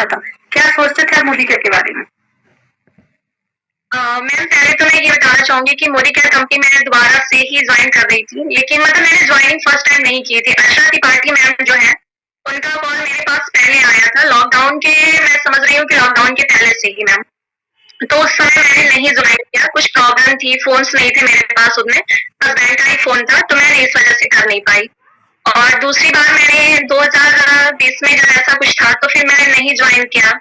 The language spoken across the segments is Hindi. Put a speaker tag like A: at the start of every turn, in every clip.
A: अच्छा था। क्या सोचते थे आप मोदी केयर के बारे में?
B: मैम पहले तो मैं ये बताना चाहूंगी कि मोदी केयर कंपनी मैंने दोबारा से ही ज्वाइन कर रही थी, लेकिन मतलब मैंने ज्वाइनिंग फर्स्ट टाइम नहीं की थी। आशा त्रिपाठी मैम जो है, उनका कॉल मेरे पास पहले आया था लॉकडाउन के, मैं समझ रही हूँ कि लॉकडाउन के पहले से ही मैम। तो उस समय मैंने नहीं ज्वाइन किया, कुछ प्रॉब्लम थी, फोन्स नहीं थे मेरे पास उतने, बस बैंक का ही फोन था, तो मैंने इस वजह से कर नहीं पाई। और दूसरी बार मैंने 2020 में जब ऐसा कुछ था तो फिर मैंने नहीं ज्वाइन किया।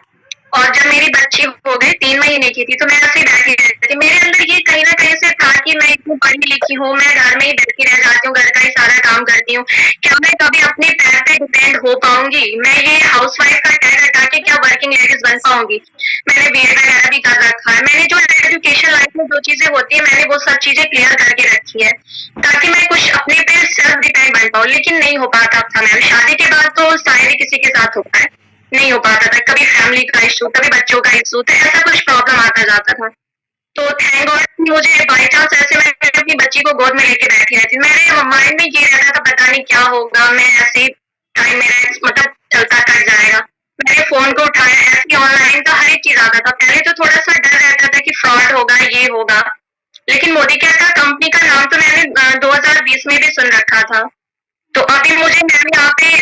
B: और जब मेरी बच्ची हो गई 3 महीने की थी तो मैं ऐसे ही बैठी रहती थी। मेरे अंदर ये कहीं ना कहीं से था कि मैं इतनी पढ़ी लिखी हूँ, मैं घर में ही बैठी रह जाती हूँ, घर का ही सारा काम करती हूँ, क्या मैं कभी अपने पैर पे डिपेंड हो पाऊंगी? मैं ये हाउस वाइफ का टैग हटा के क्या वर्किंग लेडीज बन पाऊंगी? मैंने बीएड वगैरह भी कर रखा है, मैंने जो एजुकेशन लाइफ में जो चीजें होती है मैंने वो सब चीजें क्लियर करके रखी है, ताकि मैं कुछ अपने पे सेल्फ डिपेंड बन पाऊँ। लेकिन नहीं हो पाता था मैम, शादी के बाद तो शायद ही किसी के साथ होता है, नहीं हो पाता था। कभी फैमिली का इशू, कभी बच्चों का इशू, तो ऐसा कुछ प्रॉब्लम आता जाता था। तो थैंक गॉड मुझे बाई चांस ऐसे मैं अपनी बच्ची को गोद में लेके बैठी रहती थी। मेरे माइंड में ये रहता था पता नहीं क्या होगा, मैं ऐसे टाइम मेरा मतलब चलता कट जाएगा। मैंने फोन को उठाया, ऐसी ऑनलाइन का हर एक चीज आता था। पहले तो थोड़ा सा डर रहता था कि फ्रॉड होगा, ये होगा, लेकिन मोदी केयर का कंपनी का नाम तो मैंने 2020 में भी सुन रखा था। तो अभी मुझे मैम यहाँ पे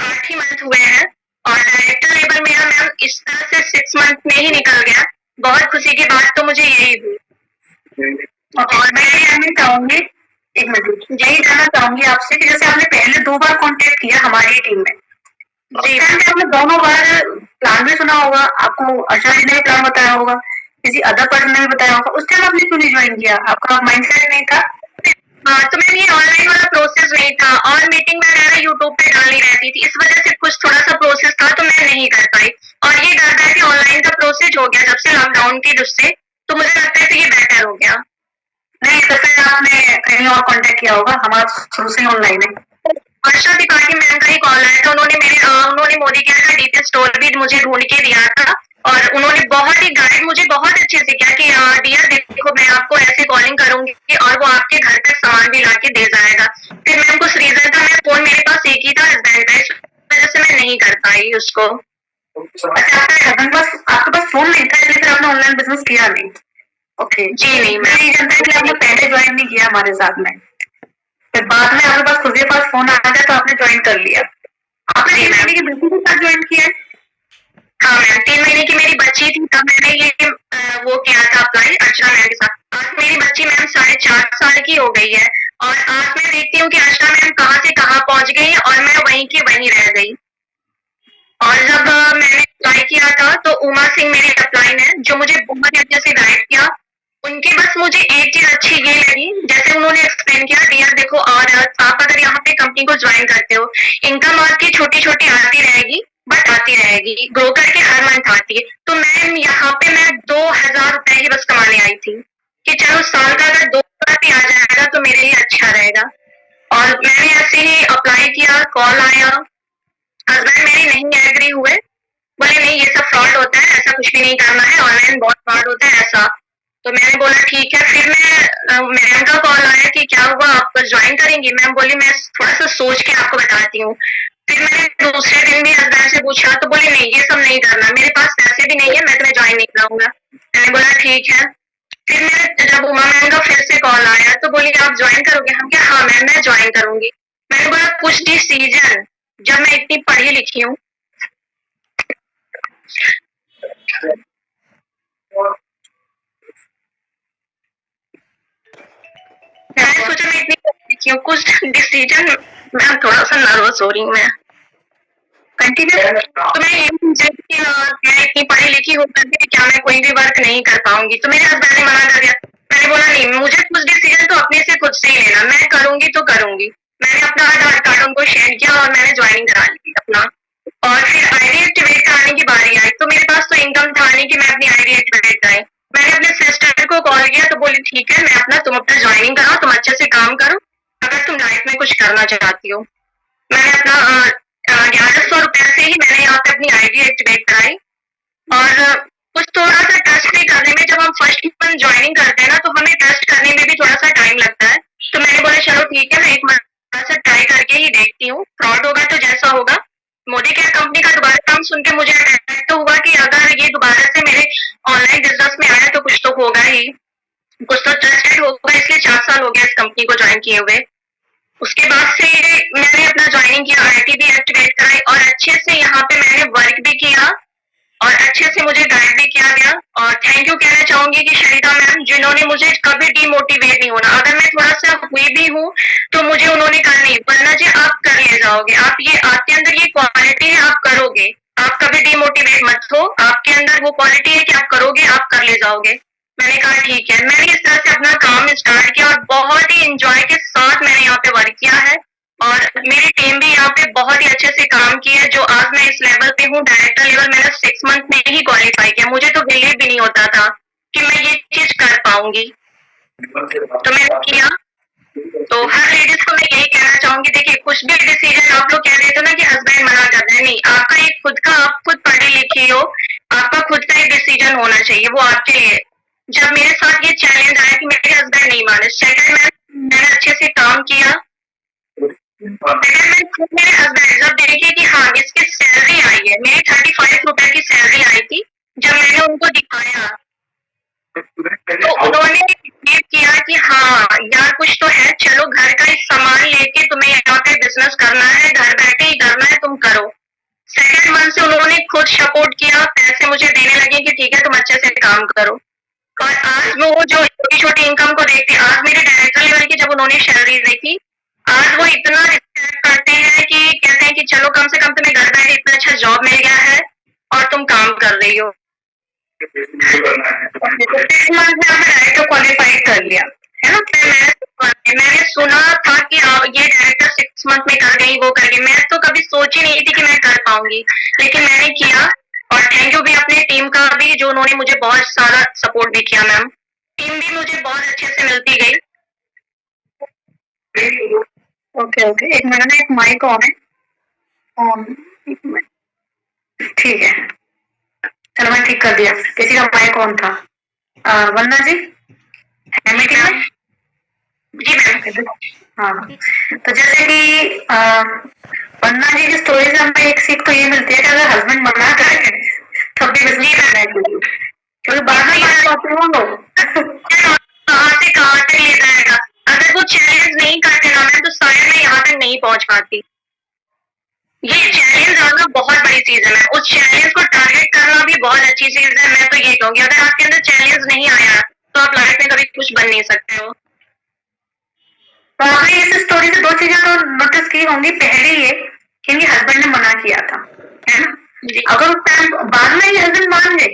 B: 8 ही मंथ हुए हैं और डायरेक्टर लेवल मेरा मैम इस तरह से 6 मंथ में ही निकल गया। बहुत खुशी की बात तो मुझे यही हुई।
A: और मैं ये जानना चाहूंगी, एक मिनट, यही जानना चाहूंगी आपसे कि जैसे आपने पहले 2 बार कांटेक्ट किया हमारी टीम में, जी आपने दोनों बार प्लान भी सुना होगा, आपको आशा जी ने भी प्लान बताया होगा, किसी अदर पर्सन ने भी बताया होगा, उस टाइम आपने क्यों नहीं ज्वाइन किया? आपका माइंडसेट नहीं था?
B: हाँ, तो मैम ये ऑनलाइन वाला प्रोसेस नहीं था और मीटिंग वगैरह यूट्यूब पे डालनी रहती थी, इस वजह से कुछ थोड़ा सा प्रोसेस था तो मैं नहीं कर पाई। और ये घर बैठे ऑनलाइन का प्रोसेस हो गया जब से लॉकडाउन की उससे, तो मुझे लगता है कि ये बेटर हो गया।
A: नहीं तो फिर आपने कहीं और कांटेक्ट किया होगा, हमारा शुरू से ऑनलाइन है।
B: आशा त्रिपाठी मैम का ही कॉल आया था, उन्होंने मोदी केयर का डिटेल स्टोर भी मुझे ढूंढ के दिया था और उन्होंने बहुत ही गाइड मुझे बहुत अच्छे से किया कि डियर देखो मैं आपको ऐसे कॉलिंग करूंगी और वो आपके घर तक सामान भी ला के दे जाएगा। फिर मैम कुछ रीजन था, मेरा फोन मेरे पास एक ही था हस्बैंड का, इस वजह से मैं नहीं कर पाई उसको।
A: अच्छा, आपके पास फोन नहीं था इसलिए फिर आपने ऑनलाइन बिजनेस किया नहीं? ओके
B: जी नहीं,
A: मैं ये जानता है कि आपने पहले ज्वाइन नहीं किया हमारे साथ में, फिर बाद में आपके पास खुद के पास फोन आ गया तो आपने ज्वाइन कर लिया। आपने 3 महीने की बेटी के साथ ज्वाइन किया है?
B: हाँ मैम, 3 महीने की मेरी बच्ची थी तब मैंने ये वो किया था अप्लाई अर्चना मैम के साथ। आज मेरी बच्ची मैम 4.5 साल की हो गई है और आज मैं देखती हूँ कि अर्चना मैम कहाँ से कहाँ पहुंच गई और मैं वहीं की वहीं रह गई। और जब मैंने अप्लाई किया था तो उमा सिंह मेरी अपलाइन है जो मुझे बहुत ही अच्छे से गाइड किया। उनके बस मुझे एक चीज अच्छी ये लगी, जैसे उन्होंने एक्सप्लेन किया, डियर देखो और आप अगर यहाँ पे कंपनी को ज्वाइन करते हो, इनकम आपकी छोटी छोटी आती रहेगी बट आती रहेगी, ग्रो करके हर मंथ आती है। तो मैम यहाँ पे मैं 2,000 रुपए ही बस कमाने आई थी कि चलो साल का अगर 2 बार भी आ जाएगा तो मेरे लिए अच्छा रहेगा। और मैंने ऐसे ही अप्लाई किया, कॉल आया, हस्बैंड मेरे नहीं एग्री हुए, बोले नहीं ये सब फ्रॉड होता है, ऐसा कुछ भी नहीं करना है, ऑनलाइन बहुत फ्रॉड होता है ऐसा। तो मैंने बोला ठीक है। फिर मैं मैम का कॉल आया कि क्या हुआ आप ज्वाइन करेंगी? मैम बोली मैं थोड़ा सा सोच के आपको बताती हूँ। फिर मैंने दूसरे दिन भी हस्बैंड से पूछा तो बोले नहीं ये सब नहीं करना, मेरे पास पैसे भी नहीं है, मैं तुम्हें ज्वाइन नहीं कराऊंगा। मैंने बोला ठीक है। फिर मैं जब उमा मैम का फिर से कॉल आया तो बोली आप ज्वाइन करोगे? हम क्या हाँ मैम मैं ज्वाइन करूंगी। मैंने बोला कुछ डिसीजन, जब मैं इतनी पढ़ी लिखी हूँ, मैंने सोचा मैं इतनी पढ़ी लिखी हूँ, कुछ डिसीजन, मैम थोड़ा सा नर्वस हो रही हूँ मैं। कंटिन्यू। तो मैं इतनी पढ़ी लिखी हो करके क्या मैं कोई भी वर्क नहीं कर पाऊंगी? तो मेरे हस्बैंड ने मना कर दिया। मैंने बोला नहीं, मुझे कुछ डिसीजन तो अपने से खुद से ही लेना, मैं करूंगी तो करूंगी। मैंने अपना आधार कार्ड उनको शेयर किया और मैंने ज्वाइनिंग करा ली अपना। और फिर आईडी एक्टिवेट कराने की बारी आई तो मेरे पास तो इनकम था नहीं कि मैं अपनी आईडी एक्टिवेट कराई। मैंने अपने सिस्टर को कॉल किया तो बोली ठीक है मैं तुम अपना ज्वाइनिंग कराओ, तुम अच्छे से काम करो, अगर तुम लाइफ में कुछ करना चाहती हो। मैंने अपना 1,100 रुपए से ही मैंने यहाँ पे अपनी आईडी एक्टिवेट कराई। और कुछ थोड़ा सा ट्रस्ट भी करने में, जब हम फर्स्ट मंथ ज्वाइनिंग करते हैं ना तो हमें ट्रस्ट करने में भी थोड़ा सा टाइम लगता है। तो मैंने बोला चलो ठीक है मैं एक मंथ से ट्राई करके ही देखती हूँ, फ्रॉड होगा तो जैसा होगा। मोदी केयर कंपनी का दोबारा नाम सुन के मुझे अट्रैक्ट तो हो गया इस कंपनी को ज्वाइन किए हुए। उसके बाद से मैंने अपना ज्वाइनिंग किया, आईटी भी एक्टिवेट कराई और अच्छे से यहाँ पे मैंने वर्क भी किया और अच्छे से मुझे गाइड भी किया गया। और थैंक यू कहना चाहूंगी कि शरीता मैम, जिन्होंने मुझे कभी डिमोटिवेट नहीं होना। अगर मैं थोड़ा सा हुई भी हूँ तो मुझे उन्होंने कहा नहीं वरना जी आप कर ले जाओगे, आप ये आपके अंदर ये क्वालिटी है, आप करोगे, आप कभी डिमोटिवेट मत हो, आपके अंदर वो क्वालिटी है कि आप करोगे, आप कर ले जाओगे। मैंने कहा ठीक है। मैंने इस तरह से अपना काम स्टार्ट किया और बहुत ही इंजॉय के साथ मैंने यहाँ पे वर्क किया है और मेरी टीम भी यहाँ पे बहुत ही अच्छे से काम की है। जो आज मैं इस लेवल पे हूँ, डायरेक्टर लेवल, मैंने 6 मंथ में ही क्वालिफाई किया। मुझे तो बिलीव भी नहीं होता था कि मैं ये चीज कर पाऊंगी, तो मैंने किया। तो हर लेडीज को मैं यही कहना चाहूंगी, देखिए कुछ भी डिसीजन आप लोग कह देते हो ना कि हस्बैंड मना कर रहे हैं, नहीं, आपका एक खुद का, आप खुद पढ़ी लिखी हो, आपका खुद का एक डिसीजन होना चाहिए, वो आपके लिए। जब मेरे साथ ये चैलेंज आया कि मेरे हस्बैंड नहीं माने, सेकंड मैंने अच्छे से काम किया। मेरे हस्बैंड जब देखे कि हाँ इसकी सैलरी आई है, मेरी 35 रुपए की सैलरी आई थी, जब मैंने उनको दिखाया तो उन्होंने बिलीव किया कि हाँ यार कुछ तो है, चलो घर का एक सामान लेके तुम्हें यहाँ पे बिजनेस करना है, घर बैठे ही करना है, तुम करो। सेकंड मंथ से उन्होंने खुद सपोर्ट किया, पैसे मुझे देने लगे कि ठीक है तुम अच्छे से काम करो। और आज वो जो छोटी छोटी इनकम को देखते, आज मेरे डायरेक्टर लेवल की जब उन्होंने सैलरी देखी, आज वो इतना रिस्पेक्ट करते हैं कि कहते हैं कि चलो कम से कम तुम्हें घर बैठे इतना अच्छा जॉब मिल गया है और तुम काम कर रही हो। 6 मंथ में आपने डायरेक्टर क्वालिफाई कर लिया है ना। मैंने सुना था कि ये डायरेक्टर 6 मंथ में कर गई, वो कर गई, मैं तो कभी सोच ही नहीं थी कि मैं कर पाऊंगी, लेकिन मैंने किया। और थैंक यू भी अपने टीम का भी, जो उन्होंने मुझे बहुत सारा सपोर्ट भी किया। मैम टीम भी मुझे बहुत अच्छे से मिलती गई।
A: ओके ओके, एक मिनट ना, एक माइक ऑन है, ऑन, एक मिनट, ठीक है, चलो मैं ठीक कर दिया, किसी का माइक ऑन था। वंदना जी है मीटिंग में?
B: जी मैम।
A: हाँ, तो जैसे कि वंदना जी की स्टोरी से हमें एक सीख तो ये मिलती है कि अगर हस्बैंड मना करे तब भी बिजली करना चाहिए, क्योंकि बाद में बात करते हो लोग
B: कहाँ से कहाँ तक ले जाएगा। अगर वो चैलेंज नहीं करते ना मैम, तो शायद मैं यहाँ तक नहीं पहुंच पाती। ये चैलेंज आना बहुत बड़ी चीज है, मैम उस चैलेंज को टारगेट करना भी बहुत अच्छी चीज है। मैं तो ये कहूंगी अगर आपके अंदर चैलेंज नहीं आया तो आप लाइफ में कभी कुछ बन नहीं सकते हो।
A: तो आपने इस स्टोरी से दो चीजें तो नोटिस की होंगी। पहली ये कि इनके हस्बैंड ने मना किया था, है ना। अगर उस टाइम बाद में ये हस्बैंड मान गए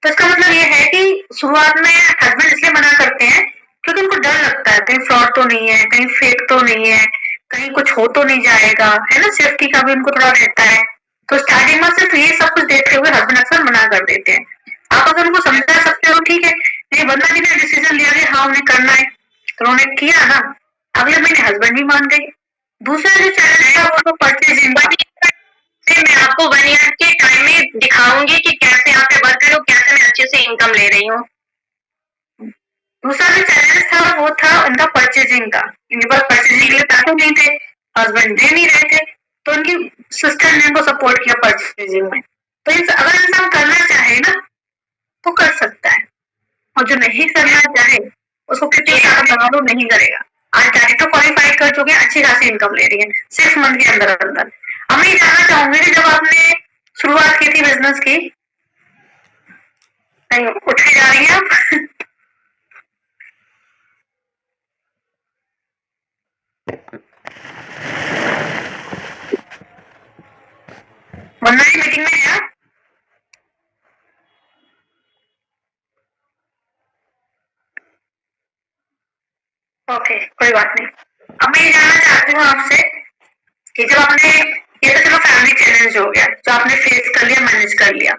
A: तो इसका मतलब ये है कि शुरुआत में हस्बैंड इसलिए मना करते हैं क्योंकि उनको डर लगता है कहीं फ्रॉड तो नहीं है, कहीं फेक तो नहीं है, कहीं कुछ हो तो नहीं जाएगा, है ना। सेफ्टी का भी उनको थोड़ा रहता है। तो स्टार्टिंग में सिर्फ ये सब कुछ देखते हुए हस्बैंड अक्सर मना कर देते हैं। आप अगर उनको समझा सकते हो ठीक है, ये वंदना जी ने डिसीजन लिया कि हाँ उन्हें करना है तो उन्होंने किया ना, अगले महीने हस्बैंड भी मान गए। दूसरा जो चैलेंज था वो तो परचेजिंग।
B: मैं आपको 1 ईयर के टाइम में दिखाऊंगी कि कैसे यहाँ पे वर्क करूँ, कैसे मैं अच्छे से इनकम ले रही हूँ।
A: दूसरा जो चैलेंज था वो था उनका परचेजिंग का। इनके पास परचेजिंग के लिए पैसे नहीं थे, हस्बैंड दे नहीं रहे थे, तो उनकी सिस्टर ने उनको सपोर्ट किया परचेजिंग में। तो अगर इंसान करना चाहे ना तो कर सकता है, और जो नहीं करना चाहे उसको कितनी ताकत लगा दो नहीं करेगा। आज डायरेक्टर क्वालिफाई कर चुके हैं, अच्छी खासी इनकम ले रही है 6 मंथ के अंदर अंदर। अब मैं ये जानना चाहूंगी कि जब आपने शुरुआत की थी बिजनेस की, नहीं उठ के जा रही है आप वरना ही मीटिंग में है आप? ओके कोई बात नहीं। अब मैं ये जानना चाहती हूँ आपसे कि जब आपने, ये तो चलो फैमिली चैलेंज हो गया जो आपने फेस कर लिया, मैनेज कर लिया,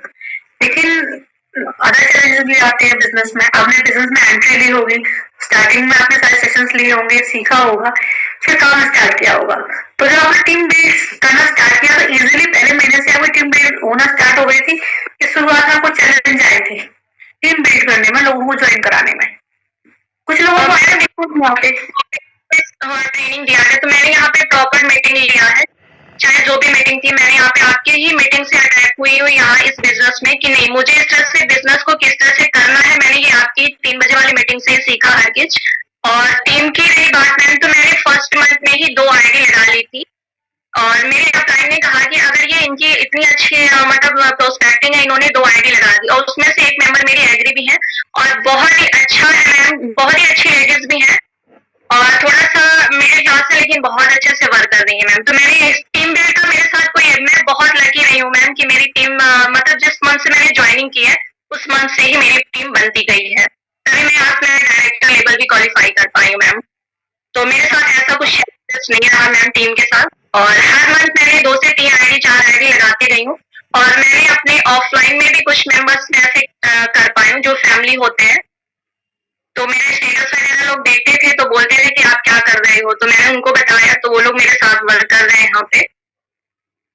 A: लेकिन अदर चैलेंजेस भी आते हैं बिजनेस में। आपने बिजनेस में एंट्री ली होगी, स्टार्टिंग में आपने सारे सेशंस लिए होंगे, सीखा होगा, फिर काम स्टार्ट किया होगा। तो जब आपने टीम बिल्ड करना स्टार्ट किया तो इजीली पहले महीने से आपकी टीम बिल्ड होना स्टार्ट हो गई थी कि शुरुआत में आपको चैलेंज आए थे टीम बिल्ड करने में, लोगों को ज्वाइन कराने में? कुछ लोगों को आया
B: ट्रेनिंग दिया है, तो मैंने यहाँ पे प्रॉपर मीटिंग लिया है। चाहे जो भी मीटिंग थी, मैंने यहाँ पे आपकी ही मीटिंग से अटैक हुई हूँ यहाँ इस बिजनेस में कि नहीं मुझे इस तरह से बिजनेस को किस तरह से करना है। मैंने ये आपकी 3 बजे वाली मीटिंग से सीखा हर चीज। और टीम की रही बात मैम, तो मैंने फर्स्ट मंथ में ही 2 आईडी लगा ली थी। और मेरे क्लाइंट ने कहा कि अगर ये इनकी इतनी अच्छी मतलब प्रोस्पेक्टिंग है, इन्होंने 2 आईडी लगा दी और उसमें से एक मेंबर मेरी एग्री भी है और बहुत ही अच्छा है मैम, बहुत ही अच्छी लेडीज भी हैं और थोड़ा-सा मिडिल क्लास है लेकिन बहुत अच्छे से वर्क कर रही है मैम। तो मैंने इस टीम बिल्ड का मेरे साथ कोई, मैं बहुत लकी रही हूँ मैम कि मेरी टीम मतलब जिस मंथ से मैंने ज्वाइनिंग की है, उस मंथ से ही मेरी टीम बनती गई है। तभी मैं आज मैं डायरेक्टर लेवल भी क्वालिफाई कर पाई हूँ मैम। तो मेरे साथ ऐसा कुछ नहीं रहा मैम टीम के साथ और हर मंथ मैंने 2 से 3 आईडी 4 आईडी लगाते गई हूँ और मैंने अपने ऑफलाइन में भी कुछ मेंबर्स ऐसे कर पाई हूँ जो फैमिली होते हैं। तो मेरे स्टेटस वगैरह लोग देखते थे तो बोलते थे कि आप क्या कर रहे हो, तो मैंने उनको बताया तो वो लोग मेरे साथ वर्क कर रहे हैं यहाँ पे।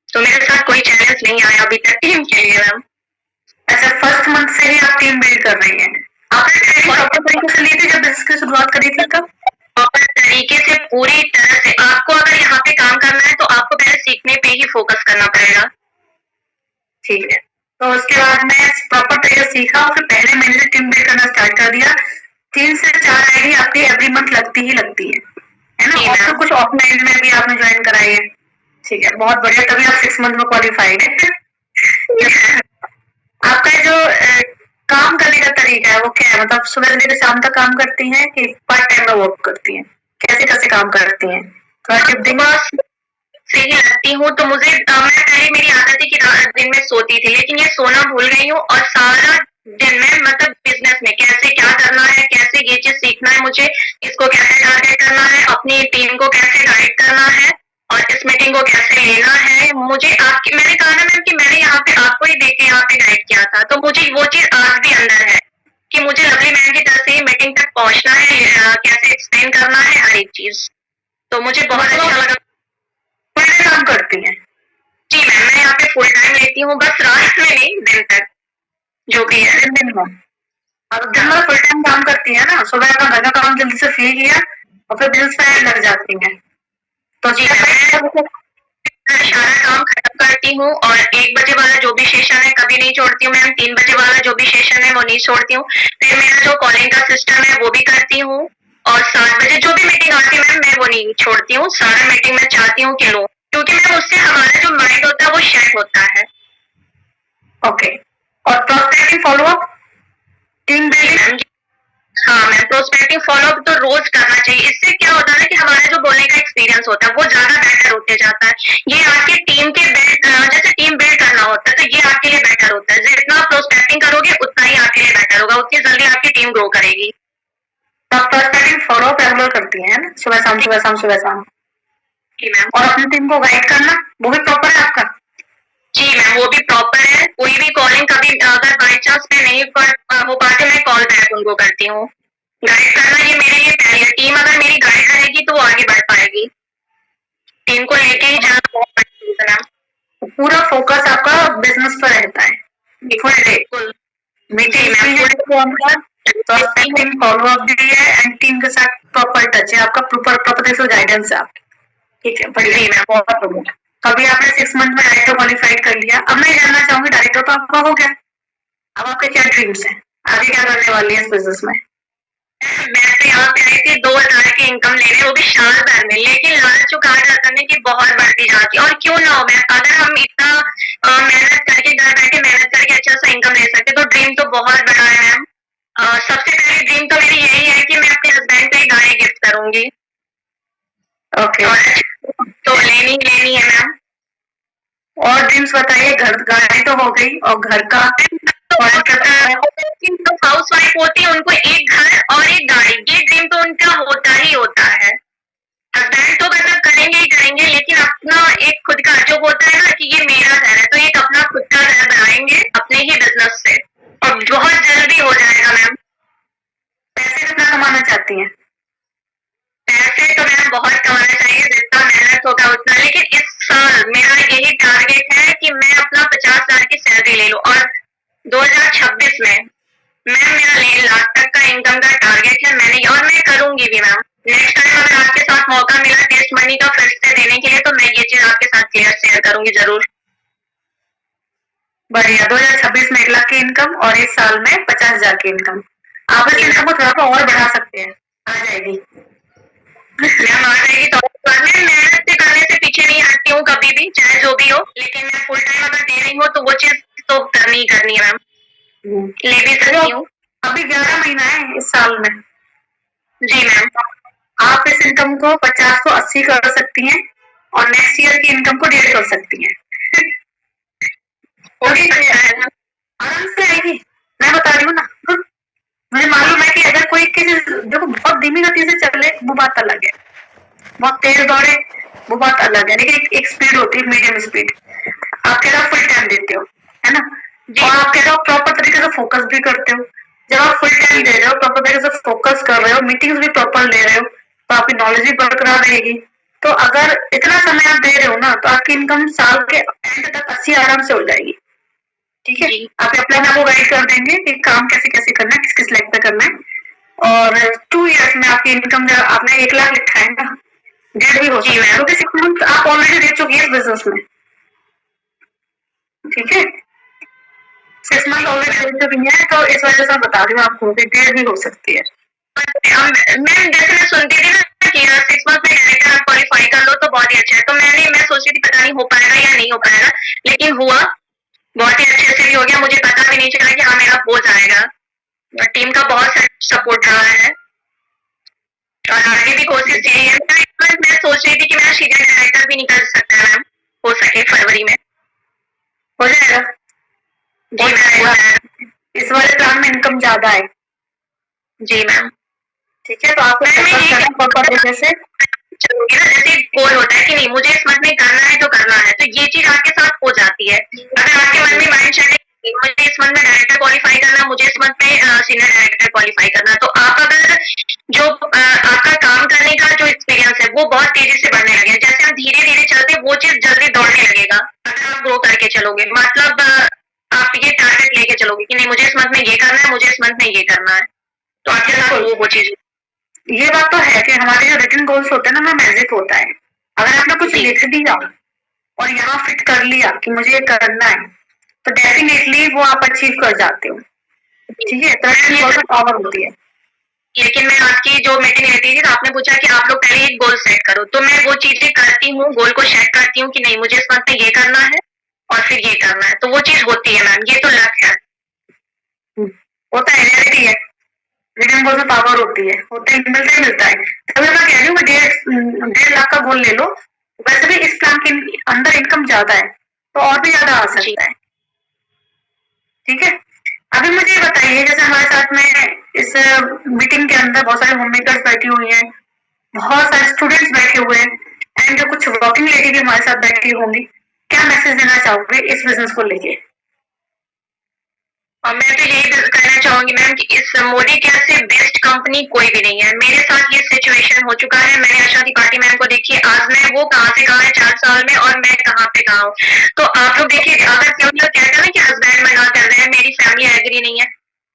B: तो मेरे साथ कोई चैलेंज नहीं आया अभी तक टीम के लिए मैम।
A: अच्छा, फर्स्ट मंथ से ही आप टीम बिल्ड कर रही हैं। आपने ट्रेनिंग प्रॉपर तरीके से ली थी जब बिजनेस की शुरुआत करी थी तब?
B: प्रॉपर तरीके से पूरी तरह से आपको अगर यहाँ पे काम करना है तो आपको पहले सीखने पे ही फोकस करना पड़ेगा।
A: ठीक है, तो उसके बाद में प्रॉपर तरीके से सीखा और फिर पहले महीने से टीम बिल्ड करना स्टार्ट कर दिया। 3 से 4 आईडी आपकी एवरी मंथ लगती ही लगती है ना? और तो कुछ ऑफलाइन में भी आपने ज्वाइन कराई है। ठीक है, बहुत बढ़िया, तभी आप 6 मंथ में क्वालिफाइड है। आपका जो काम करने का तरीका है वो क्या है? मतलब सुबह से लेकर शाम तक काम करती हैं कि पार्ट टाइम में वर्क करती हैं? कैसे कैसे काम करती हैं? थोड़ा टिप देंगे?
B: से ही लगती हूँ तो मुझे मैं पहले मेरी आदत थी कि दिन में सोती थी लेकिन ये सोना भूल गई हूँ और सारा दिन में मतलब बिजनेस में कैसे क्या करना है, कैसे ये चीज सीखना है, मुझे इसको कैसे टारगेट करना है, अपनी टीम को कैसे गाइड करना है और इस मीटिंग को कैसे लेना है। मुझे आपकी, मैंने कहा ना मैम कि मैंने यहाँ पे आपको ही देख के यहाँ पे गाइड किया था, तो मुझे वो चीज आज भी अंदर है कि मुझे लवली मैम की तरफ से मीटिंग तक पहुंचना है, कैसे एक्सप्लेन करना है हर एक चीज। तो मुझे बहुत अच्छा लगा।
A: फुल टाइम काम करती हैं?
B: जी मैम, मैं यहाँ पे फुल टाइम लेती हूँ, बस रात में नहीं, दिन तक जो भी है।
A: दिन में? और दिन में फुल टाइम काम करती है ना, सुबह अपना घर का काम जल्दी से फ्री किया और फिर बिजनेस में लग जाती हैं। तो
B: जी मैं सारा काम खत्म करती हूँ और 1 बजे वाला जो भी सेशन है कभी नहीं छोड़ती हूँ मैम, 3 बजे वाला जो भी सेशन है वो नहीं छोड़ती हूँ। फिर मेरा जो कॉलिंग का सिस्टम है वो भी करती हूँ और 7 बजे जो भी मीटिंग आती है मैम मैं वो नहीं छोड़ती हूँ, सारा मीटिंग मैं चाहती हूँ कि लो, क्योंकि मैम उससे हमारा जो माइंड होता है वो शेट होता है।
A: ओके, और प्रोस्पेक्टिव फॉलोअप टीम बिल्डिंग?
B: हाँ मैम, प्रोस्पेक्टिव फॉलोअप तो रोज करना चाहिए। इससे क्या होता है ना कि हमारा जो बोलने का एक्सपीरियंस होता है वो ज्यादा बेटर होते जाता है। ये आपके टीम के जैसे टीम बिल्ड करना होता है तो ये आपके लिए बेटर होता है। जितना प्रोस्पेक्टिंग करोगे उतना ही आपके लिए बेटर होगा, उतनी जल्दी आपकी टीम ग्रो करेगी।
A: तो आप प्रोस्पेक्टिव फॉलोअप रेगुलर करती हैं ना, सुबह शाम सुबह शाम सुबह शाम?
B: जी मैम।
A: और अपनी टीम को गाइड करना वो भी प्रॉपर है आपका?
B: जी मैम, वो भी प्रॉपर है। कोई भी कॉलिंग कभी अगर बाई चांस मैं नहीं हो पाती, मैं कॉल बैक उनको करती हूँ। गाइड करना ये मेरे लिए पहले है। टीम अगर मेरी गाइड रहेगी तो वो आगे बढ़ पाएगी। टीम को लेके ही जाना बहुत है।
A: पूरा फोकस आपका बिजनेस पर रहता है full day? Meeting prospecting follow up भी है एंड टीम के साथ प्रॉपर टच है आपका, प्रॉपर गाइडेंस है आपकी। ठीक है, बढ़िया, बहुत बढ़िया। अभी आपने 6 मंथ में डायरेक्टर क्वालिफाइड कर लिया। अब मैं जानना चाहूंगी, डायरेक्टर तो आपका हो गया, अब आपके क्या ड्रीम्स हैं, आगे क्या करने वाली है इस बिजनेस में?
B: मैं तो यहाँ पे आई थी 2000 की इनकम लेने, वो भी साल भर में, लेकिन लालच कहा जाता है कि बहुत बढ़ती जाती है और क्यों ना हो मैम, अगर हम इतना मेहनत करके घर बैठे मेहनत करके अच्छा सा इनकम ले सकते तो ड्रीम तो बहुत बड़ा है मैम। सबसे पहली ड्रीम तो मेरी यही है कि मैं अपने हस्बैंड को एक गाड़ी गिफ्ट करूंगी।
A: ओके,
B: तो लेनी है मैम।
A: और ड्रीम्स बताइए। घर, गाड़ी तो हो गई और घर का
B: हाउस वाइफ होती है, उनको एक घर और एक गाड़ी, ये ड्रीम तो उनका होता ही होता है। हस्बैंड तो मतलब करेंगे ही करेंगे, लेकिन अपना एक खुद का जो होता है ना कि ये मेरा घर है, तो एक अपना खुद का घर बनाएंगे अपने ही बिजनेस से और बहुत जल्दी हो जाएगा मैम।
A: पैसे कितना कमाना चाहती हैं?
B: पैसे तो मैम बहुत कमाना चाहिए, जितना मेहनत होगा उतना, लेकिन इस साल मेरा यही टारगेट है कि मैं अपना 50,000 की सैलरी ले लूं और 2026 में मैम मेरा 1 लाख तक का इनकम का टारगेट है मैंने, और मैं करूंगी भी मैम। नेक्स्ट टाइम अगर आपके साथ मौका मिला टेस्ट मनी का फिर से देने के लिए तो मैं ये चीज आपके साथ क्लियर शेयर करूंगी जरूर।
A: बढ़िया, 2026 में 1 लाख की इनकम और इस साल में 50,000 की इनकम। आप इस इनकम को थोड़ा सा और बढ़ा सकते हैं। आ जाएगी।
B: मैम आ जाएगी तो बाद में मेहनत से करने से पीछे नहीं हटती हूँ कभी भी, चाहे जो भी हो, लेकिन मैं फुल टाइम अगर दे रही हूँ तो वो चीज तो करनी ही करनी है मैम, ले भी सकती हूँ।
A: अभी 11 महीना है इस साल में।
B: जी मैम।
A: आप इस इनकम को 50 को 80 कर सकती हैं और नेक्स्ट ईयर की इनकम को 1.5 कर सकती हैं। आराम से आएगी, मैं बता रही हूँ ना। मुझे मालूम है कि अगर कोई किसी देखो बहुत धीमी गति से चले वो बात अलग है, बहुत तेज दौड़े वो बात अलग है, लेकिन एक स्पीड होती है, मीडियम स्पीड। आप कह रहे हो फुल टाइम देते हो, है ना, और आप कह रहे हो प्रॉपर तरीके से फोकस भी करते हो। जब आप फुल टाइम दे रहे हो, प्रॉपर तरीके से फोकस कर रहे हो, मीटिंग्स भी प्रॉपर ले रहे हो, तो आपकी नॉलेज भी बरकरार रहेगी। तो अगर इतना समय आप दे रहे हो ना, तो आपकी इनकम साल के एंड तक 80 आराम से हो जाएगी। ठीक है, आप अपने आपको गाइड कर देंगे कि काम कैसे कैसे करना है, किस किस लेग पे करना है, और 2 इयर्स में आपकी इनकम जब आपने 1 लाख लिखा है ना, 1.5 भी हो सकता है, क्योंकि 6 मंथ आप ऑलरेडी दे चुकी है इस बिजनेस में। ठीक है, 6 मंथ ऑलरेडी दे चुकी है, तो इस वजह से मैं बता रही हूँ आपको कि 1.5 भी हो सकती है।
B: मैम जैसे मैं सुनती थी ना कि 6 मंथ में डायरेक्टर आप क्वालिफाई कर लो तो बहुत ही अच्छा है, तो मैं सोच रही थी पता नहीं हो पाएगा या नहीं हो पाएगा, लेकिन हुआ, बहुत ही अच्छे से भी हो गया, मुझे पता भी नहीं चला कि हाँ मेरा हो जाएगा। टीम का बहुत सपोर्ट रहा है और आगे भी कोशिश यही है। मैं सोच रही थी कि मेरा सीनियर डायरेक्टर भी निकल सकता है मैम, हो सके फरवरी में।
A: हो जाएगा, हो जाएगा। इस वाले प्लान में इनकम ज्यादा है।
B: जी मैम।
A: ठीक है, तो आपको फोकस करना प्रॉपर तरीके से।
B: जैसे गोल होता है कि नहीं मुझे इस मंथ में करना है तो करना है, तो ये चीज आपके साथ हो जाती है। अगर आपके मन में माइंड सेट है मुझे इस मंथ में डायरेक्टर क्वालिफाई करना, मुझे इस मंथ में सीनियर डायरेक्टर क्वालिफाई करना, तो आप अगर जो आपका काम करने का जो एक्सपीरियंस है वो बहुत तेजी से बढ़ने लगे, जैसे आप धीरे धीरे चलते वो चीज जल्दी दौड़ने लगेगा। अगर आप ग्रो करके चलोगे, मतलब आप ये टारगेट लेके चलोगे कि नहीं मुझे इस मंथ में ये करना है, मुझे इस मंथ में ये करना है, तो आपके साथ वो चीज।
A: ये बात तो है कि हमारे जो रिटन गोल्स होते हैं ना, वो मैजिक होता है। अगर आपने कुछ लिख दिया और यहाँ फिट कर लिया कि मुझे ये करना है, तो डेफिनेटली वो आप अचीव कर जाते हो। ठीक है, तो पावर होती है।
B: लेकिन मैं आपकी जो मीटिंग रहती थी तो आपने पूछा कि आप लोग पहले एक गोल सेट करो, तो मैं वो चीजें करती हूँ, गोल को सेट करती हूँ कि नहीं मुझे इस मंथ में ये करना है और फिर ये करना है, तो वो चीज होती है मैम, ये तो लक है।
A: होता है, रियलिटी है, रिटन गोल में पावर होती है, होता है, मिलता ही मिलता है। तभी मैं कह रही हूँ 1.5 लाख का गोल ले लो। वैसे भी इस प्लान के अंदर इनकम ज्यादा है, तो और भी ज्यादा आ सकता है। ठीक है, अभी मुझे ये बताइए, जैसे हमारे साथ में इस मीटिंग के अंदर बहुत सारे होम मेकर्स बैठी हुई हैं, बहुत सारे स्टूडेंट्स बैठे हुए हैं, एंड जो कुछ वर्किंग लेडी भी हमारे साथ बैठी होंगी, क्या मैसेज देना चाहोगे इस बिजनेस को लेके?
B: और मैं तो यही कहना चाहूंगी मैम कि इस मोदी केयर से बेस्ट कंपनी कोई भी नहीं है। मेरे साथ ये सिचुएशन हो चुका है, मैंने आशा त्रिपाठी मैम को देखिए, आज मैं वो कहाँ से कहाँ है 4 साल में, और मैं कहाँ पे कहाँ हूँ। तो आप लोग देखिए, अगर क्यों लोग कहते हैं ना कि हस्बैंड मना कर रहे हैं, मेरी फैमिली एग्री नहीं है,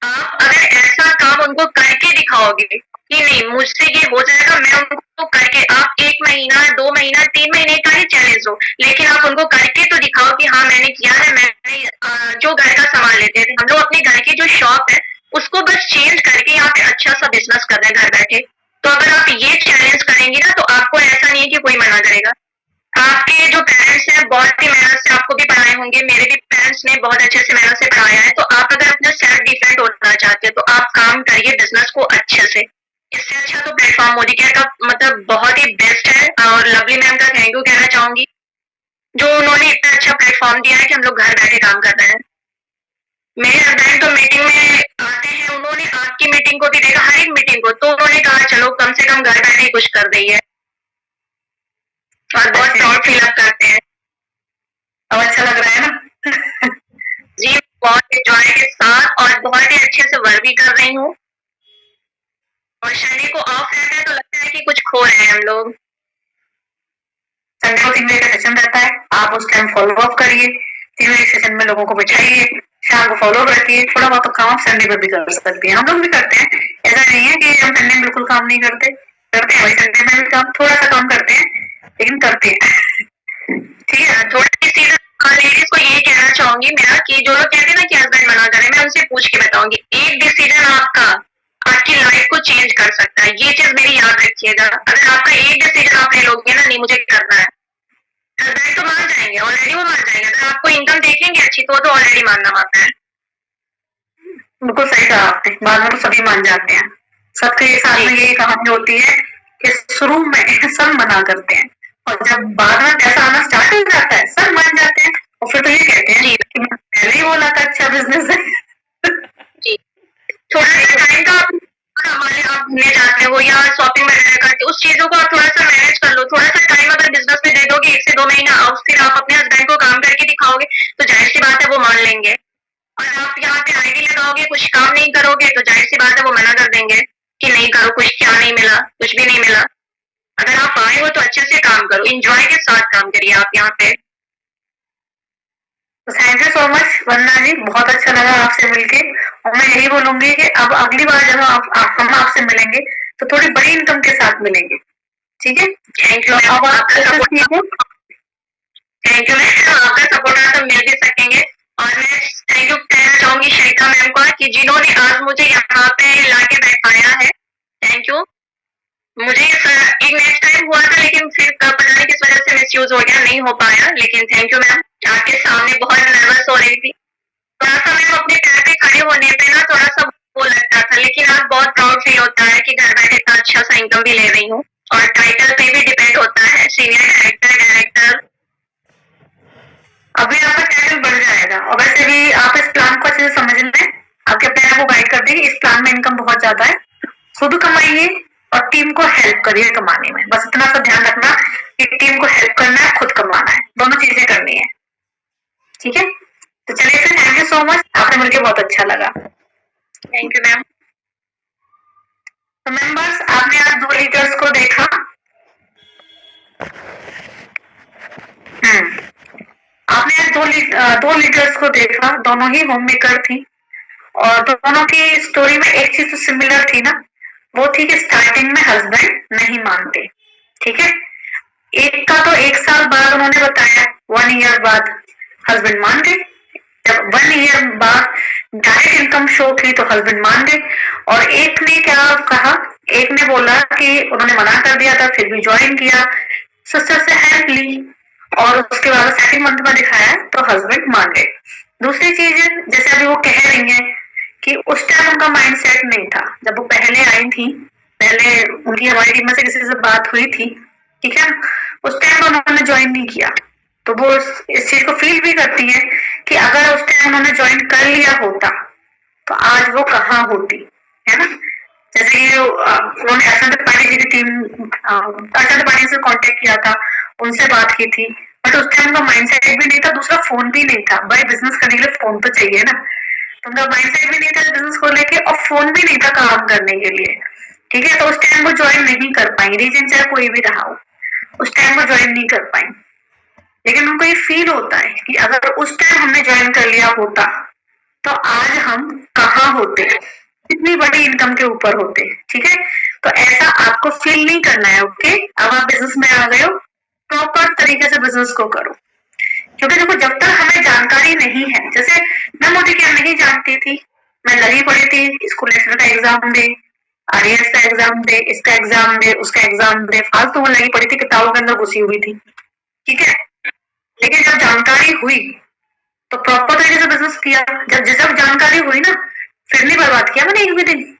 B: आप अगर ऐसा काम उनको करके दिखाओगे कि नहीं मुझसे ये हो जाएगा, मैं उनको करके, आप 1 महीना 2 महीना 3 महीने का ही चैलेंज हो, लेकिन आप उनको करके तो दिखाओ कि हाँ मैंने किया है। मैंने जो घर का सामान लेते थे, हम लोग अपने घर की जो शॉप है उसको बस चेंज करके यहाँ पे अच्छा सा बिजनेस कर रहे हैं घर बैठे। तो अगर आप ये चैलेंज करेंगे ना, तो आपको ऐसा नहीं है कि कोई मना करेगा। आपके जो पेरेंट्स हैं बहुत ही मेहनत से आपको भी पढ़ाए होंगे, मेरे भी पेरेंट्स ने बहुत अच्छे से मेहनत से पढ़ाया है, तो आप अगर अपना सेल्फ डिफेंड होना चाहते हैं तो आप काम करिए बिजनेस को अच्छे से। इससे अच्छा तो प्लेटफॉर्म मोदी केयर का मतलब बहुत ही बेस्ट है, और लवली मैम का थैंक यू कहना चाहूंगी जो उन्होंने इतना अच्छा प्लेटफॉर्म दिया है कि हम लोग घर बैठे काम कर रहे हैं। मेरे हस्बैंड तो मीटिंग में आते हैं, उन्होंने आपकी मीटिंग को भी देखा, हर एक मीटिंग को, तो उन्होंने कहा चलो कम से कम घर बैठे ही कुछ कर रही है, और बहुत प्राउड फील अप करते हैं।
A: अब अच्छा लग रहा है ना?
B: जी बहुत एंजॉय के साथ और बहुत ही अच्छे से वर्क भी कर रही हूँ, और संडे को ऑफ रहता है तो लगता है कि कुछ खो रहे हैं हम लोग।
A: संडे को 3 बजे का सेशन रहता है, आप उस टाइम फॉलो अप करिए, 3 बजे सेशन में लोगों को बिठाइए, शाम को फॉलो अप रखिए। थोड़ा बहुत तो काम संडे पर भी कर सकती है, हम लोग भी करते हैं, ऐसा नहीं है कि हम संडे में बिल्कुल काम नहीं करते, करते हैं भाई, संडे में भी काम, थोड़ा सा काम करते हैं, लेकिन करते हैं। ठीक है,
B: थोड़ा डिसीजन लेडीज को यही कहना चाहूंगी मेरा कि जो लोग कहते हैं ना कि हस्बैंड मना करे, मैं उनसे पूछ के बताऊंगी, एक डिसीजन आपका आपकी लाइफ को को चेंज कर सकता है। ये चीज मेरी याद रखिएगा। अगर आपका एक डिसीजन आप ले लोगे ना, नहीं मुझे करना है, हस्बैंड तो मान जाएंगे, ऑलरेडी वो मान जाएंगे। अगर आपको इनकम देखेंगे अच्छी तो ऑलरेडी मानना मानता है।
A: बिल्कुल सही कहा आपने, बाद में तो सभी मान जाते हैं। सबके साथ में यही कहानी होती है कि शुरू में सब मना करते हैं और जब बाद में पैसा आना स्टार्ट हो जाता है सब मान जाते हैं और फिर तो ये कहते हैं कि मैं पहले ही बोला था अच्छा बिजनेस है।
B: जी, थोड़ा सा टाइम का हमारे आप ले जाते हो या शॉपिंग वगैरह करते हो, उस चीजों को आप थोड़ा सा मैनेज कर लो। थोड़ा सा टाइम अगर बिजनेस में दे दोगे 1 से 2 महीना, और फिर आप अपने हस्बैंड को काम करके दिखाओगे तो जाहिर सी बात है वो मान लेंगे। और आप यहाँ पे आईडी लगाओगे, कुछ काम नहीं करोगे तो जाहिर सी बात है वो मना कर देंगे कि नहीं करो, कुछ क्या नहीं मिला, कुछ भी नहीं मिला। अगर आप आए हो तो अच्छे से काम करो, इंजॉय के साथ काम करिए आप यहाँ पे।
A: Thank you so much Vandana जी, बहुत अच्छा लगा आपसे मिलके और मैं यही बोलूंगी कि अब अगली बार जब हम आपसे मिलेंगे तो थोड़ी बड़ी इनकम के साथ मिलेंगे, ठीक है?
B: Thank you.
A: अब आप
B: थैंक यू मैम, आपका सपोर्ट है तो मिल भी सकेंगे। और मैं थैंक यू कहना चाहूंगी श्वेता मैम को कि जिन्होंने आज मुझे यहाँ पे लाके बैठाया है। Thank you. मुझे एक नेक्स्ट टाइम हुआ था लेकिन फिर पता नहीं किस वजह से मिसयूज हो गया, नहीं हो पाया, लेकिन थैंक यू मैम। आपके सामने बहुत नर्वस हो रही थी, थोड़ा सा मैम अपने पैर पे खड़े होने पे ना थोड़ा सा वो लगता था, लेकिन आज बहुत प्राउड फील होता है कि घर बैठे इतना अच्छा सा इनकम भी ले रही हूँ। और टाइटल पे भी डिपेंड होता है, सीनियर डायरेक्टर।
A: अभी आपका टाइटल बढ़ जाएगा और वैसे भी आप इस प्लान को अच्छे से समझ लें, आपके अपने आप को गाइड कर देगी। इस प्लान में इनकम बहुत ज्यादा है, खुद कमाइए और टीम को हेल्प करिए कमाने में। बस इतना सा ध्यान रखना कि टीम को हेल्प करना है, खुद कमाना है, दोनों चीजें करनी है, ठीक है? तो चलिए फिर, थैंक यू सो मच, आपसे मिलकर बहुत अच्छा लगा।
B: Thank you ma'am.
A: तो मेंबर्स, आपने आज 2 लीडर्स को देखा। आपने आज दो लीडर्स को देखा, दोनों ही होम मेकर थी और दोनों की स्टोरी में एक चीज तो सिमिलर थी ना, वो थी कि स्टार्टिंग में हस्बैंड नहीं मानते, ठीक है? एक का तो 1 साल बाद उन्होंने बताया, 1 ईयर बाद हस्बैंड मान गए। जब 1 ईयर बाद डायरेक्ट इनकम शो की तो हस्बैंड मान गए। और एक ने क्या कहा, एक ने बोला कि उन्होंने मना कर दिया था फिर भी ज्वाइन किया, सिस्टर से हेल्प ली और उसके बाद सेकंड मंथ में दिखाया तो हस्बैंड मान गए। दूसरी चीज जैसे अभी वो कह रही है कि उस टाइम उनका माइंड सेट नहीं था, जब वो पहले आई थी, पहले उनकी हमारी टीम में से किसी से बात हुई थी, ठीक है, उस टाइम उन्होंने ज्वाइन नहीं किया। तो वो इस चीज को फील भी करती है कि अगर उस टाइम उन्होंने ज्वाइन कर लिया होता तो आज वो कहाँ होती, है ना? जैसे कि उन्होंने अरशद पानी जी की टीम, अरशद पानी से कांटेक्ट किया था, उनसे बात की थी, बट उस टाइम का माइंड सेट भी नहीं था, दूसरा फोन भी नहीं था। भाई बिजनेस करने के लिए फोन तो चाहिए ना, तो उनका माइंड सेट भी नहीं था बिजनेस को लेके और फोन भी नहीं था काम करने के लिए, ठीक है? तो उस टाइम वो ज्वाइन नहीं कर पाई, रीजन चाहे कोई भी रहा हो, उस टाइम वो ज्वाइन नहीं कर पाई। लेकिन उनको ये फील होता है कि अगर उस टाइम हमने ज्वाइन कर लिया होता तो आज हम कहाँ होते, कितनी बड़ी इनकम के ऊपर होते, ठीक है? तो ऐसा आपको फील नहीं करना है, ओके? अब आप बिजनेस में आ गए हो, प्रॉपर तरीके से बिजनेस को करो, क्योंकि देखो जब तक हमें जानकारी नहीं है, जैसे मैं मोदी क्या नहीं जानती थी, मैं लगी पड़ी थी स्कूल लेक्चर का एग्जाम दे, आरएएस का एग्जाम दे, इसका एग्जाम दे, उसका एग्जाम दे, फालतू में लगी पड़ी थी, किताबों के अंदर घुसी हुई थी, ठीक है? लेकिन जब जानकारी हुई तो प्रॉपर तरीके से बिजनेस किया। जब जानकारी हुई ना, फिर नहीं बर्बाद किया मैंने एक भी दिन।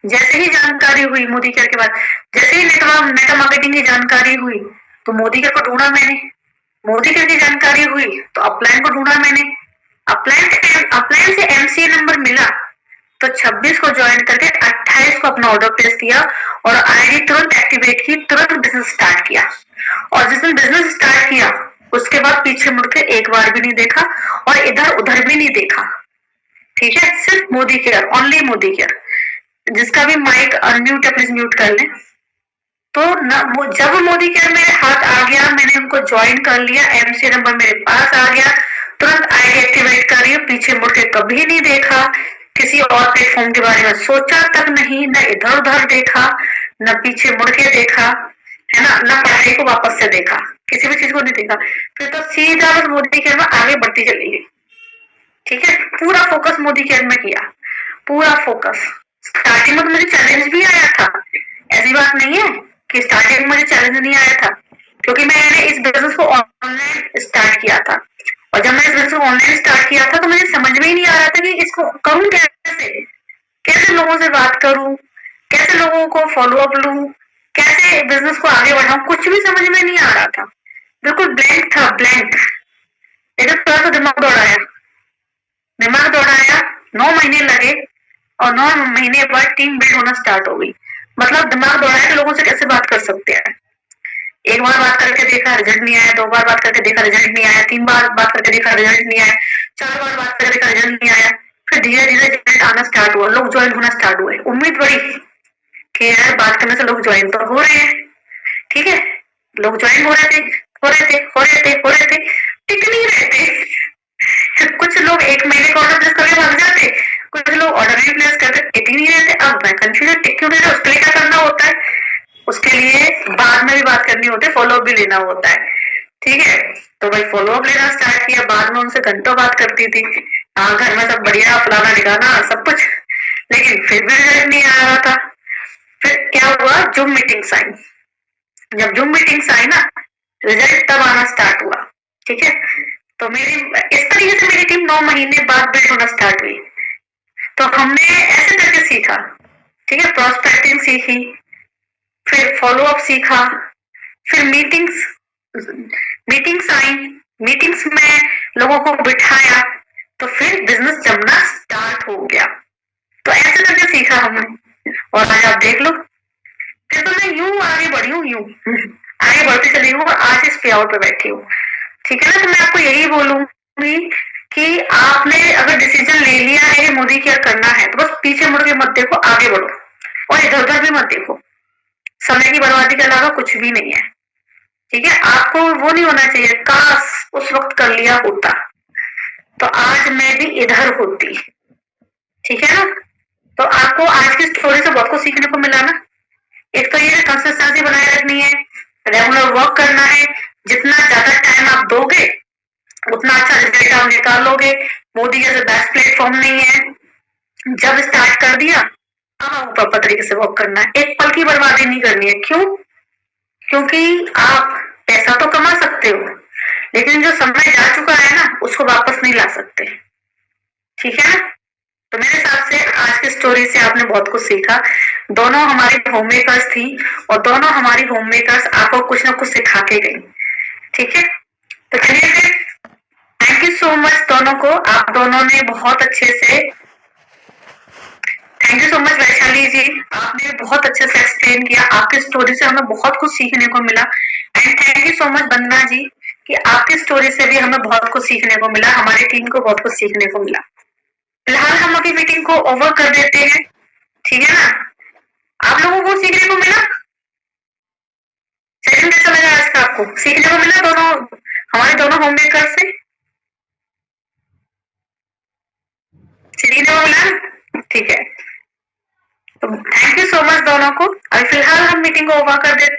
A: जैसे ही जानकारी हुई मोदी केयर के बाद, जैसे ही नेटवर्क मार्केटिंग की जानकारी हुई तो मोदी केयर को ढूंढा मैंने, मोदी केयर की जानकारी हुई तो अपलाइन को ढूंढा मैंने, अपलाइन से एमसीए नंबर मिला तो 26 को ज्वाइन करके 28 को अपना ऑर्डर प्लेस किया और आईडी तुरंत एक्टिवेट की, तुरंत बिजनेस स्टार्ट किया। और जिस दिन बिजनेस स्टार्ट किया उसके बाद पीछे मुड़ के एक बार भी नहीं देखा और इधर उधर भी नहीं देखा, ठीक है? सिर्फ Modi care, only Modi care. जिसका भी माइक अनम्यूट है प्लीज म्यूट कर लें। तो जब मोदी केयर मेरे हाथ आ गया, मैंने उनको ज्वाइन कर लिया, एमसी नंबर मेरे पास आ गया, तुरंत आईडी एक्टिवेट कर रही हूँ, पीछे मुड़ के कभी नहीं देखा, किसी और प्लेटफॉर्म के बारे में सोचा तक नहीं, न इधर उधर देखा, न पीछे मुड़ के देखा, है ना, न पढ़ाई को वापस से देखा, किसी भी चीज को नहीं देखा। फिर तो सीधा बस मोदी केयर में आगे बढ़ती चली गई, ठीक है? पूरा फोकस मोदी केयर में किया, पूरा फोकस। स्टार्टिंग में तो मुझे चैलेंज भी आया था, ऐसी बात नहीं है कि स्टार्टिंग में मुझे चैलेंज नहीं आया था, क्योंकि मैंने इस बिजनेस को ऑनलाइन स्टार्ट किया था। और जब मैं इस बिजनेस को ऑनलाइन स्टार्ट किया था तो मुझे समझ में ही नहीं आ रहा था कि इसको करूं कैसे, कैसे लोगों से बात करूं, कैसे लोगों को फॉलो अप लूं, कैसे बिजनेस को आगे बढ़ाऊं, कुछ भी समझ में नहीं आ रहा था, बिल्कुल ब्लैंक था, ब्लैंक। लेकिन थोड़ा सा दिमाग दौड़ाया, 9 महीने लगे और 9 महीने बाद टीम बिल्ड होना स्टार्ट हो गई। मतलब दिमाग दौड़ाया कि लोगों से कैसे बात कर सकते हैं। एक बार बात करके देखा रिजल्ट नहीं आया, 2 बार बात करके देखा रिजल्ट नहीं आया, 3 बार बात करके देखा रिजल्ट नहीं आया, 4 बार बात करके देखा रिजल्ट नहीं आया। फिर धीरे धीरे रिजल्ट आना स्टार्ट हुआ, लोग ज्वाइन होना स्टार्ट हुए। उम्मीद बढ़ी कि यार बात करने से लोग ज्वाइन तो हो रहे हैं, ठीक है, लोग ज्वाइन हो रहे थे, हो रहे थे, हो रहे थे, हो रहे थे, टिक नहीं रहे थे। कुछ लोग 1 महीने का ऑर्डर प्लेस करके भाग जाते, कुछ लोग ऑर्डर नहीं प्लेस करके टिक ही नहीं रहे थे। अब मैं कंफ्यूजन, टिक क्यों नहीं रहे, उसके लिए क्या करना होता है, उसके लिए बाद में भी बात करनी होती है, फॉलो अप भी लेना होता है, ठीक है। तो भाई फॉलो अप लेना स्टार्ट किया, बाद में उनसे घंटों बात करती थी, हाँ घर में सब बढ़िया, फलाना ठिकाना सब कुछ, लेकिन फिर भी रिजल्ट नहीं आ रहा था। फिर क्या हुआ, जूम मीटिंग्स आई। जब जूम मीटिंग्स आई ना, रिजल्ट तब आना स्टार्ट हुआ, ठीक है। तो मेरी इस तरीके से मेरी टीम 9 महीने बाद बिल्ड होना स्टार्ट हुई। तो हमने ऐसे करके सीखा, ठीक है, प्रोस्पेक्टिंग सीखी, फिर फॉलो अप सीखा, फिर मीटिंग्स आई, मीटिंग्स में लोगों को बिठाया, तो फिर बिजनेस जमना स्टार्ट हो गया। तो ऐसे करके सीखा हमने, और आज आप देख लो, फिर तो मैं यूं आगे बढ़ी हूँ, यूं आगे बढ़ती चली हूँ, आज इस पे आउट पे बैठी हूँ, ठीक है ना। तो मैं आपको यही बोलूंगी कि आपने अगर डिसीजन ले लिया है कि मोदी केयर करना है, तो बस पीछे मुड़ के मत देखो, आगे बढ़ो, और इधर उधर भी मत देखो। समय की बर्बादी के अलावा कुछ भी नहीं है, ठीक है। आपको वो नहीं होना चाहिए काश उस वक्त कर लिया होता तो आज मैं भी इधर होती, ठीक है ना। तो आपको आज की स्टोरी से बहुत कुछ सीखने को मिला ना। एक तो ये कंसिस्टेंसी बनाए रखनी है, रेगुलर वर्क करना है, जितना ज्यादा टाइम आप दोगे उतना अच्छा रिजल्ट आप निकालोगे। मोदी जैसे बेस्ट प्लेटफॉर्म नहीं है, जब स्टार्ट कर दिया अब प्रॉपर तरीके से वर्क करना है, एक पल की बर्बादी नहीं करनी है। क्यों? क्योंकि आप पैसा तो कमा सकते हो, लेकिन जो समय जा चुका है ना उसको वापस नहीं ला सकते, ठीक है ना। तो मेरे हिसाब से आज की स्टोरी से आपने बहुत कुछ सीखा। दोनों हमारी होम मेकर्स थी और दोनों हमारी होम मेकर्स आपको कुछ ना कुछ सिखा के गई, ठीक है। तो चलिए फिर, थैंक यू सो मच दोनों को, आप दोनों ने बहुत अच्छे से, thank you so much Vaishali ji, आपने बहुत अच्छे से एक्सप्लेन किया, आपकी स्टोरी से हमें बहुत कुछ सीखने को मिला। And thank you so much Vandana ji कि आपकी स्टोरी से भी हमें बहुत कुछ सीखने को मिला, हमारी टीम को बहुत कुछ सीखने को मिला। फिलहाल हम अभी मीटिंग को ओवर कर देते हैं, ठीक है ना। आप लोगों को सीखने को मिला, सेशन कैसा लगा आज का, आपको सीखने को मिला दोनों, हमारे दोनों होम मेकर से सीखने को मिला, ठीक है। तो थैंक यू सो मच दोनों को। अभी फिलहाल हम मीटिंग को ओवर कर देते हैं।